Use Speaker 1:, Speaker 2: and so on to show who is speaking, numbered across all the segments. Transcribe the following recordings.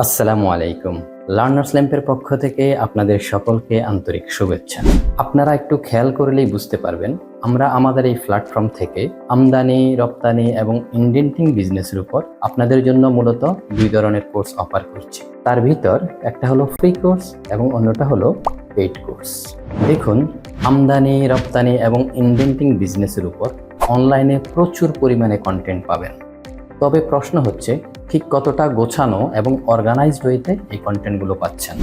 Speaker 1: আসসালামু আলাইকুম। লার্নার্স ল্যাম্পের পক্ষ থেকে আপনাদের সকলকে আন্তরিক শুভেচ্ছা। আপনারা একটু খেয়াল করলেই বুঝতে পারবেন আমরা আমাদের এই প্ল্যাটফর্ম থেকে আমদানি, রপ্তানি এবং ইন্ডেন্টিং বিজনেসের উপর আপনাদের জন্য মূলত দুই ধরনের কোর্স অফার করছি। তার ভিতর একটা হলো ফ্রি কোর্স এবং অন্যটা হলো পেইড কোর্স। দেখুন, আমদানি, রপ্তানি এবং ইন্ডেন্টিং বিজনেসের উপর অনলাইনে প্রচুর পরিমাণে কন্টেন্ট পাবেন। তবে প্রশ্ন হচ্ছে ঠিক কতটা গোছানো এবং অর্গানাইজড ওয়েতে এই কন্টেন্টগুলো পাচ্ছেন।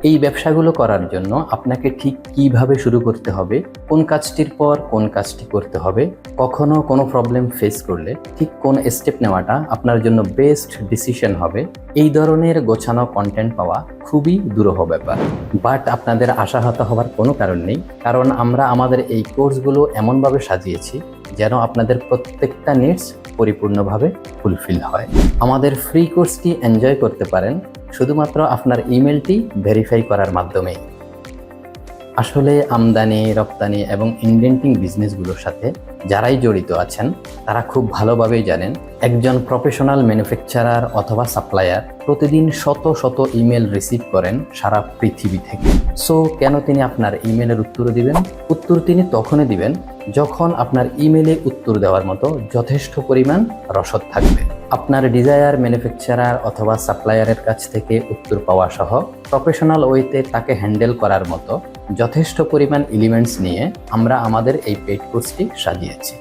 Speaker 1: এই ব্যবসাগুলো করার জন্য আপনাকে ঠিক কিভাবে শুরু করতে হবে, কোন কাজটির পর কোন কাজটি করতে হবে, কখনো কোনো প্রবলেম ফেস করলে ঠিক কোন স্টেপ নেওয়াটা আপনার জন্য বেস্ট ডিসিশন হবে, এই ধরনের গোছানো কন্টেন্ট পাওয়া খুবই দুরূহ ব্যাপার। বাট আপনাদের আশাহত হওয়ার কোনো কারণ নেই, কারণ আমরা আমাদের এই কোর্সগুলো এমনভাবে সাজিয়েছি যেন আপনাদের প্রত্যেকটা নিডস পরিপূর্ণভাবে ফুলফিল হয়। আমাদের ফ্রি কোর্সটি এনজয় করতে পারেন শুধুমাত্র আপনার ইমেলটি ভেরিফাই করার মাধ্যমে। আসলে আমদানি, রপ্তানি এবং ইন্ডেন্টিং বিজনেসগুলোর সাথে যারাই জড়িত আছেন তারা খুব ভালোভাবেই জানেন একজন প্রফেশনাল ম্যানুফ্যাকচারার অথবা সাপ্লায়ার প্রতিদিন শত শত ইমেল রিসিভ করেন সারা পৃথিবী থেকে। সো কেন তিনি আপনার ইমেলের উত্তর দিবেন? উত্তর তিনি তখনই দিবেন যখন আপনার ইমেলে উত্তর দেওয়ার মতো যথেষ্ট পরিমাণ রসদ থাকবে। আপনার ডিজায়ার ম্যানুফ্যাকচারার অথবা সাপ্লায়ারের কাছ থেকে উত্তর পাওয়া সহ প্রফেশনাল ওয়েতে তাকে হ্যান্ডেল করার মতো যথেষ্ট পরিমাণ এলিমেন্টস নিয়ে আমরা আমাদের এই পেইড কোর্সটি সাজিয়েছি।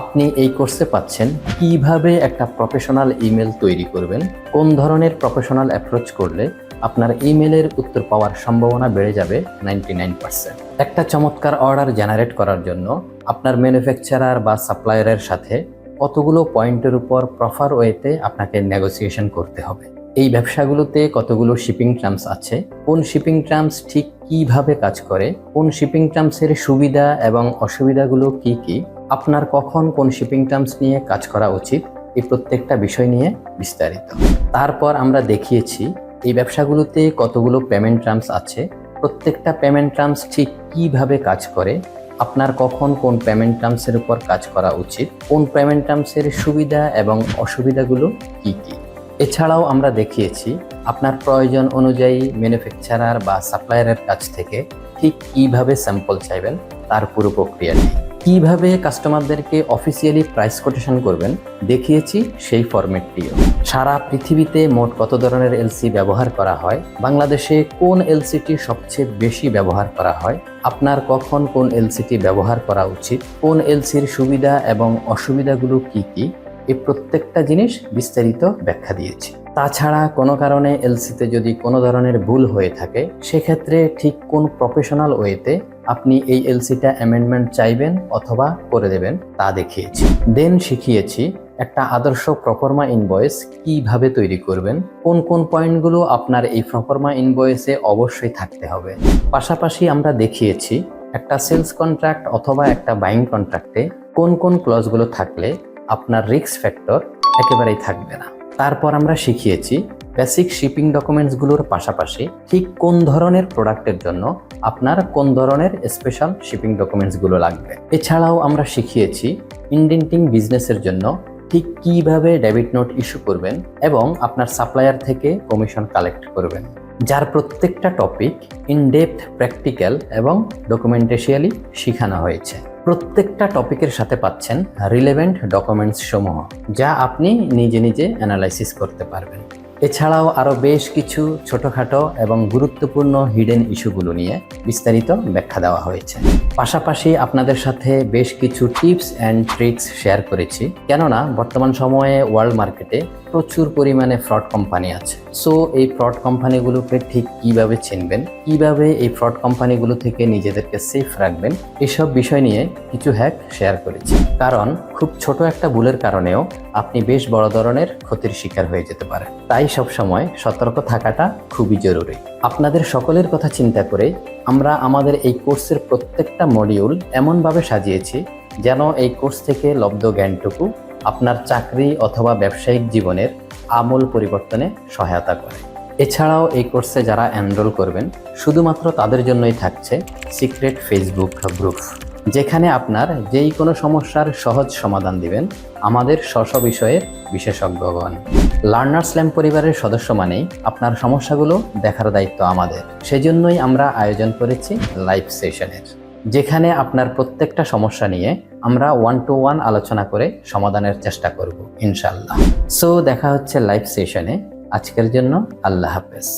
Speaker 1: আপনি এই কোর্সে পাচ্ছেন কিভাবে একটা প্রফেশনাল ইমেল তৈরি করবেন, কোন ধরনের প্রফেশনাল অ্যাপ্রোচ করলে আপনার ইমেলের উত্তর পাওয়ার সম্ভাবনা বেড়ে যাবে 99%। একটা চমৎকার অর্ডার জেনারেট করার জন্য আপনার ম্যানুফ্যাকচারার বা সাপ্লায়ারের সাথে কতগুলো পয়েন্টের উপর প্রপার ওয়েতে আপনাকে নেগোসিয়েশন করতে হবে। এই ব্যবসাগুলোতে কতগুলো শিপিং টার্মস আছে, কোন শিপিং টার্মস ঠিক কিভাবে কাজ করে, কোন শিপিং টার্মসের সুবিধা এবং অসুবিধাগুলো কি কি, আপনার কখন কোন শিপিং টার্মস নিয়ে কাজ করা উচিত, এই প্রত্যেকটা বিষয় নিয়ে বিস্তারিত। তারপর আমরা দেখিয়েছি এই ব্যবসাগুলোতে কতগুলো পেমেন্ট টার্মস আছে, প্রত্যেকটা পেমেন্ট টার্মস ঠিক কিভাবে কাজ করে, আপনার কখন কোন পেমেন্ট টার্মসের উপর কাজ করা উচিত, কোন পেমেন্ট টার্মসের সুবিধা এবং অসুবিধাগুলো কি কি। এছাড়াও আমরা দেখিয়েছি আপনার প্রয়োজন অনুযায়ী ম্যানুফ্যাকচারার বা সাপ্লায়ারের কাছ থেকে ঠিক কিভাবে স্যাম্পল চাইবেন তার পুরো প্রক্রিয়াটি, কিভাবে কাস্টমারদেরকে অফিসিয়ালি প্রাইস কোটেশন করবেন দেখিয়েছি সেই ফরম্যাটটিও। সারা পৃথিবীতে মোট কত ধরনের এলসি ব্যবহার করা হয়, বাংলাদেশে কোন এলসিটি সবচেয়ে বেশি ব্যবহার করা হয়, আপনার কখন কোন এলসিটি ব্যবহার করা উচিত, কোন এলসির সুবিধা এবং অসুবিধাগুলো কি কি, এই প্রত্যেকটা জিনিস বিস্তারিত ব্যাখ্যা দিয়েছি। তাছাড়া কোনো কারণে এলসিতে যদি কোনো ধরনের ভুল হয়ে থাকে সেক্ষেত্রে ঠিক কোন প্রফেশনাল ওয়েতে আপনি এই এলসিটা অ্যামেন্ডমেন্ট চাইবেন অথবা করে দেবেন তা দেখিয়েছি। দেন শিখিয়েছি একটা আদর্শ প্রফর্মা ইনভয়েস কিভাবে তৈরি করবেন, কোন কোন পয়েন্টগুলো আপনার এই প্রফর্মা ইনভয়েসে অবশ্যই থাকতে হবে। পাশাপাশি আমরা দেখিয়েছি একটা সেলস কন্ট্রাক্ট অথবা একটা বাইং কন্ট্রাক্টে কোন কোন ক্লজগুলো থাকলে আপনার রিস্ক ফ্যাক্টর একেবারেই থাকবে না। তারপর আমরা শিখিয়েছি বেসিক শিপিং ডকুমেন্টসগুলোর পাশাপাশি ঠিক কোন ধরনের প্রোডাক্টের জন্য আপনার কোন ধরনের স্পেশাল শিপিং ডকুমেন্টসগুলো লাগবে। এছাড়াও আমরা শিখিয়েছি ইন্ডেন্টিং বিজনেসের জন্য ঠিক কিভাবে ডেবিট নোট ইস্যু করবেন এবং আপনার সাপ্লায়ার থেকে কমিশন কালেক্ট করবেন, যার প্রত্যেকটা টপিক ইনডেপথ, প্র্যাকটিক্যাল এবং ডকুমেন্টেশিয়ালি শেখানো হয়েছে। প্রত্যেকটা টপিকের সাথে পাচ্ছেন রিলেভেন্ট ডকুমেন্টস সমূহ, যা আপনি নিজে নিজে অ্যানালাইসিস করতে পারবেন। এছাড়াও আরও বেশ কিছু ছোটোখাটো এবং গুরুত্বপূর্ণ হিডেন ইস্যুগুলো নিয়ে বিস্তারিত ব্যাখ্যা দেওয়া হয়েছে। পাশাপাশি আপনাদের সাথে বেশ কিছু টিপস অ্যান্ড ট্রিক্স শেয়ার করেছি, কেননা বর্তমান সময়ে ওয়ার্ল্ড মার্কেটে প্রচুর পরিমাণে ফ্রড কোম্পানি আছে। সো এই ফ্রড কোম্পানিগুলোকে ঠিক কিভাবে চিনবেন, কিভাবে এই ফ্রড কোম্পানিগুলো থেকে নিজেদেরকে সেফ রাখবেন, এসব বিষয় নিয়ে কিছু হ্যাক শেয়ার করেছি। কারণ খুব ছোট একটা ভুলের কারণেও আপনি বেশ বড় ধরনের ক্ষতির শিকার হয়ে যেতে পারেন। তাই সবসময় সতর্ক থাকাটা খুবই জরুরি। আপনাদের সকলের কথা চিন্তা করে আমরা আমাদের এই কোর্সের প্রত্যেকটা মডিউল এমনভাবে সাজিয়েছি যেন এই কোর্স থেকে লব্ধ জ্ঞানটুকু আপনার চাকরি অথবা ব্যবসায়িক জীবনের আমূল পরিবর্তনে সহায়তা করে। এছাড়াও এই কোর্সে যারা এনরোল করবেন শুধুমাত্র তাদের জন্যই থাকছে সিক্রেট ফেসবুক গ্রুপ। যেখানে আপনার যেই কোনো সমস্যার সহজ সমাধান দিবেন আমাদের স্ব বিষয়ের বিশেষজ্ঞগণ। লার্নার্স ল্যাম্প পরিবারের সদস্য মানেই আপনার সমস্যাগুলো দেখার দায়িত্ব আমাদের। সেজন্যই আমরা আয়োজন করেছি লাইভ সেশনের, যেখানে আপনার প্রত্যেকটা সমস্যা নিয়ে আমরা 1-to-1 আলোচনা করে সমাধানের চেষ্টা করব ইনশাআল্লাহ। সো দেখা হচ্ছে লাইভ সেশনে। আজকের জন্য আল্লাহ হাফেজ।